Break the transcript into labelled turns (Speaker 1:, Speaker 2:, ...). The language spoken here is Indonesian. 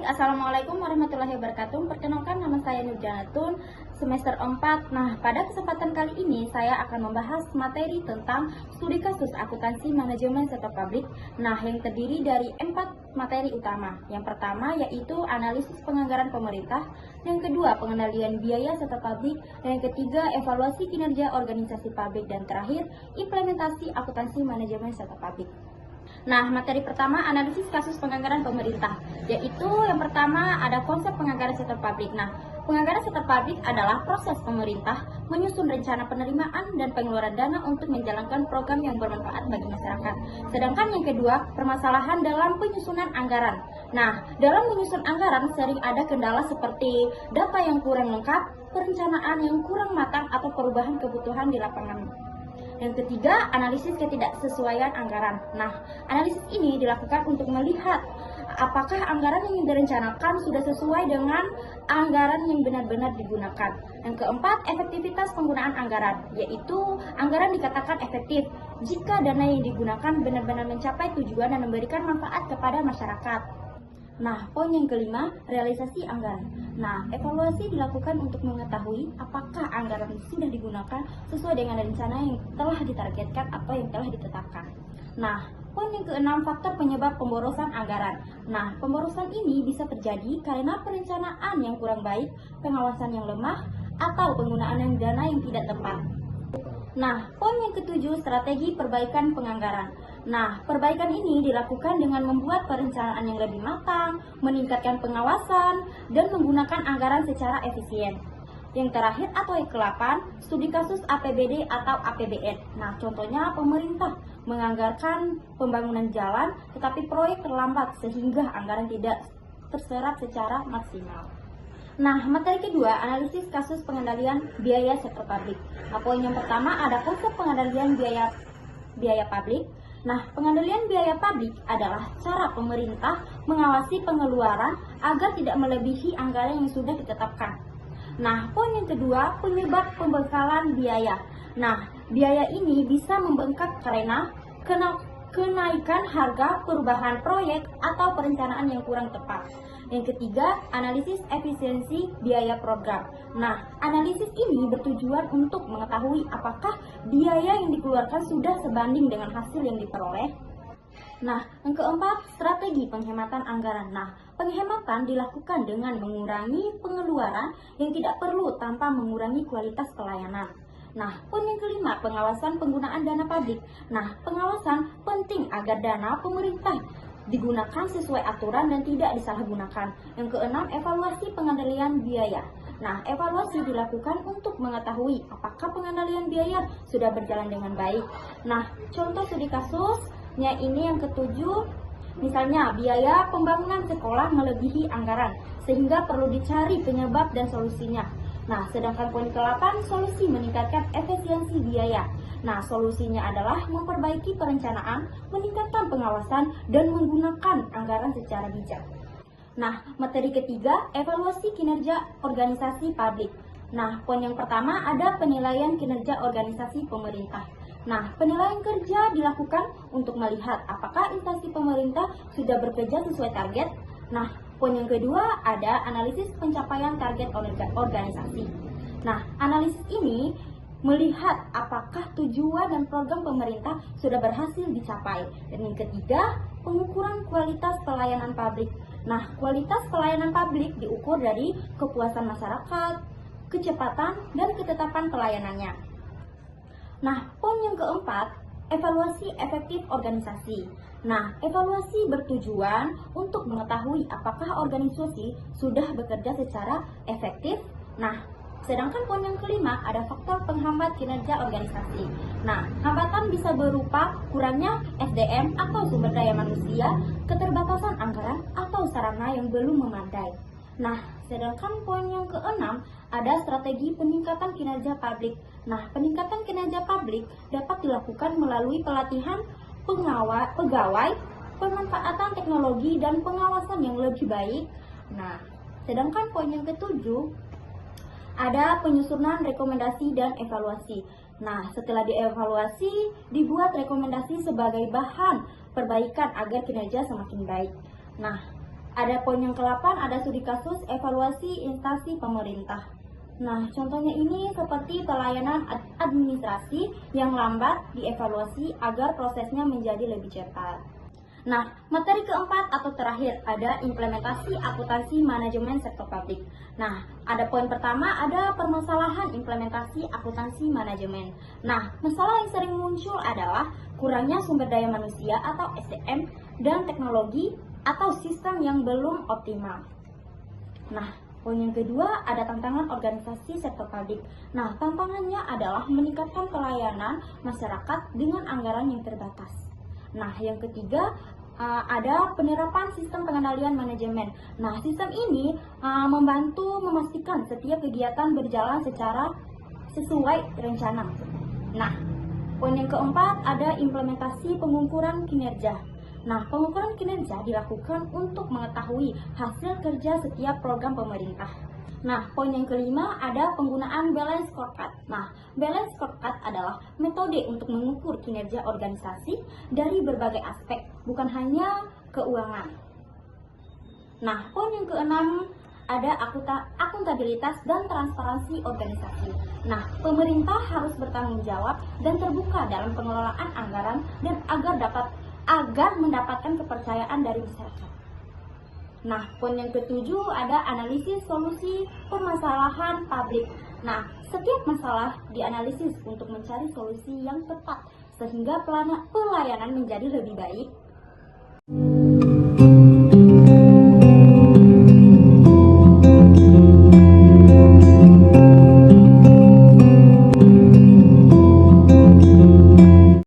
Speaker 1: Baik, Assalamualaikum warahmatullahi wabarakatuh. Perkenalkan, nama saya Nurjanatun, semester 4. Nah, pada kesempatan kali ini saya akan membahas materi tentang studi kasus akuntansi manajemen sektor publik. Nah, yang terdiri dari 4 materi utama. Yang pertama yaitu analisis penganggaran pemerintah, yang kedua pengendalian biaya sektor publik, dan yang ketiga evaluasi kinerja organisasi publik, dan terakhir implementasi akuntansi manajemen sektor publik. Nah, materi pertama analisis kasus penganggaran pemerintah, yaitu yang pertama ada konsep penganggaran sektor publik. Nah, penganggaran sektor publik adalah proses pemerintah menyusun rencana penerimaan dan pengeluaran dana untuk menjalankan program yang bermanfaat bagi masyarakat. Sedangkan yang kedua, permasalahan dalam penyusunan anggaran. Nah, dalam menyusun anggaran sering ada kendala seperti data yang kurang lengkap, perencanaan yang kurang matang, atau perubahan kebutuhan di lapangan. Yang ketiga, analisis ketidaksesuaian anggaran. Nah, analisis ini dilakukan untuk melihat apakah anggaran yang direncanakan sudah sesuai dengan anggaran yang benar-benar digunakan. Yang keempat, efektivitas penggunaan anggaran, yaitu anggaran dikatakan efektif jika dana yang digunakan benar-benar mencapai tujuan dan memberikan manfaat kepada masyarakat. Nah, poin yang kelima, realisasi anggaran. Nah, evaluasi dilakukan untuk mengetahui apakah anggaran sudah digunakan sesuai dengan rencana yang telah ditargetkan atau yang telah ditetapkan. Nah, poin yang keenam, faktor penyebab pemborosan anggaran. Nah, pemborosan ini bisa terjadi karena perencanaan yang kurang baik, pengawasan yang lemah, atau penggunaan dana yang tidak tepat. Nah, poin yang ketujuh, strategi perbaikan penganggaran. Nah, perbaikan ini dilakukan dengan membuat perencanaan yang lebih matang, meningkatkan pengawasan, dan menggunakan anggaran secara efisien. Yang terakhir atau yang ke-8, studi kasus APBD atau APBN. Nah, contohnya pemerintah menganggarkan pembangunan jalan, tetapi proyek terlambat sehingga anggaran tidak terserap secara maksimal. Nah, materi kedua, analisis kasus pengendalian biaya sektor publik. Nah, poin yang pertama ada konsep pengendalian biaya publik. Nah, pengendalian biaya publik adalah cara pemerintah mengawasi pengeluaran agar tidak melebihi anggaran yang sudah ditetapkan. Nah, poin yang kedua, penyebab pembengkalan biaya. Nah, biaya ini bisa membengkak karena kenaikan harga, perubahan proyek, atau perencanaan yang kurang tepat. Yang ketiga, analisis efisiensi biaya program. Nah, analisis ini bertujuan untuk mengetahui apakah biaya yang dikeluarkan sudah sebanding dengan hasil yang diperoleh. Nah, yang keempat, strategi penghematan anggaran. Nah, penghematan dilakukan dengan mengurangi pengeluaran yang tidak perlu tanpa mengurangi kualitas pelayanan. Nah, poin yang kelima, pengawasan penggunaan dana publik. Nah, pengawasan penting agar dana pemerintah digunakan sesuai aturan dan tidak disalahgunakan. Yang keenam, evaluasi pengendalian biaya. Nah, evaluasi dilakukan untuk mengetahui apakah pengendalian biaya sudah berjalan dengan baik. Nah, contoh studi kasusnya ini yang ketujuh, misalnya biaya pembangunan sekolah melebihi anggaran, sehingga perlu dicari penyebab dan solusinya. Nah, sedangkan poin ke-8, solusi meningkatkan efisiensi biaya. Nah, solusinya adalah memperbaiki perencanaan, meningkatkan pengawasan, dan menggunakan anggaran secara bijak. Nah, materi ketiga, evaluasi kinerja organisasi publik. Nah, poin yang pertama ada penilaian kinerja organisasi pemerintah. Nah, penilaian kerja dilakukan untuk melihat apakah instansi pemerintah sudah bekerja sesuai target. Nah, poin yang kedua ada analisis pencapaian target organisasi. Nah, analisis ini melihat apakah tujuan dan program pemerintah sudah berhasil dicapai. Dan yang ketiga, pengukuran kualitas pelayanan publik. Nah, kualitas pelayanan publik diukur dari kepuasan masyarakat, kecepatan, dan ketetapan pelayanannya. Nah, poin yang keempat, evaluasi efektif organisasi. Nah, evaluasi bertujuan untuk mengetahui apakah organisasi sudah bekerja secara efektif. Nah, sedangkan poin yang kelima ada faktor penghambat kinerja organisasi. Nah, hambatan bisa berupa kurangnya SDM atau sumber daya manusia, keterbatasan anggaran, atau sarana yang belum memadai. Nah, sedangkan poin yang keenam ada strategi peningkatan kinerja publik. Nah, peningkatan kinerja publik dapat dilakukan melalui pelatihan pegawai, pemanfaatan teknologi, dan pengawasan yang lebih baik. Nah, sedangkan poin yang ketujuh ada penyusunan rekomendasi dan evaluasi. Nah, setelah dievaluasi, dibuat rekomendasi sebagai bahan perbaikan agar kinerja semakin baik. Nah, Ada poin yang ke-8, ada studi kasus evaluasi instansi pemerintah. Nah, contohnya ini seperti pelayanan administrasi yang lambat dievaluasi agar prosesnya menjadi lebih cepat. Nah, materi keempat atau terakhir ada implementasi akuntansi manajemen sektor publik. Nah, ada poin pertama ada permasalahan implementasi akuntansi manajemen. Nah, masalah yang sering muncul adalah kurangnya sumber daya manusia atau SDM dan teknologi atau sistem yang belum optimal. Nah, poin yang kedua ada tantangan organisasi sektor publik. Nah, tantangannya adalah meningkatkan pelayanan masyarakat dengan anggaran yang terbatas. Nah, yang ketiga ada penerapan sistem pengendalian manajemen. Nah, sistem ini membantu memastikan setiap kegiatan berjalan secara sesuai rencana. Nah, poin yang keempat ada implementasi pengukuran kinerja. Nah, pengukuran kinerja dilakukan untuk mengetahui hasil kerja setiap program pemerintah. Nah, poin yang kelima ada penggunaan balance scorecard. Nah, balance scorecard adalah metode untuk mengukur kinerja organisasi dari berbagai aspek, bukan hanya keuangan. Nah, poin yang keenam ada akuntabilitas dan transparansi organisasi. Nah, pemerintah harus bertanggung jawab dan terbuka dalam pengelolaan anggaran dan agar mendapatkan kepercayaan dari masyarakat. Nah, poin yang ketujuh ada analisis solusi permasalahan publik. Nah, setiap masalah dianalisis untuk mencari solusi yang tepat sehingga pelayanan menjadi lebih baik